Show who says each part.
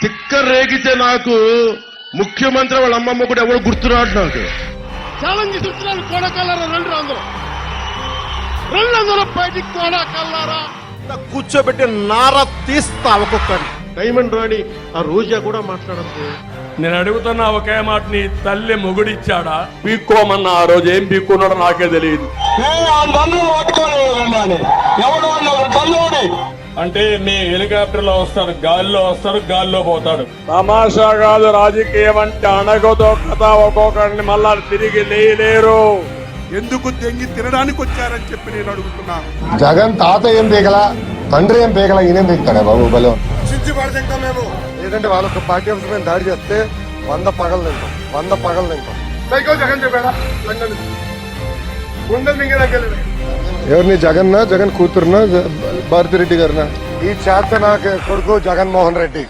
Speaker 1: తిక్క రేగితే నాకు ముఖ్యమంత్రి వాళ్ళ అమ్మమ్మ కూడా ఎవరు గుర్తురాడు నాకు.
Speaker 2: ఛాలెంజ్ చెప్తున్నాను, కోడకల్లారా రెండు బయటికి కోడకల్లారా
Speaker 3: కూర్చోబెట్టి నార తీస్తా ఒక్కొక్కరిని.
Speaker 1: డైమండ్ రాణి ఆ రోజా కూడా మాట్లాడద్దు.
Speaker 4: నేను అడుగుతున్నా ఒకే మాట, నీ తల్లి మొగుడిచ్చాడా? పీక్కోమన్నా ఆ రోజు ఏం పీక్కున్నాడో నాకే తెలియదు. అంటే మీ హెలికాప్టర్ లో వస్తారు, గాల్లో పోతాడు. తమాషా కాదు రాజకీయం అంటే. అణగతో కథ ఒక్కొక్కడిని మళ్ళా తిరిగి లేరు.
Speaker 5: ఎందుకు దెంగి తినడానికి వచ్చారని చెప్పి నేను అడుగుతున్నాను.
Speaker 6: జగన్ తాత ఏం పీకలా, తండ్రి ఏం పీకలా, ఈయనేం పీకుతాడా బాబు? బలం
Speaker 5: మేము
Speaker 6: లేదంటే వాళ్ళొక పార్టీ ఆఫీస్ మీద దాడి చేస్తే 100 పగలు తింటాం.
Speaker 5: జగన్ చెప్పాడా?
Speaker 6: ఎవరిని? జగన్ కూతురునా భారతిరెడ్డి గారినా? ఈ చేత నాకు కొడుకు జగన్మోహన్ రెడ్డి.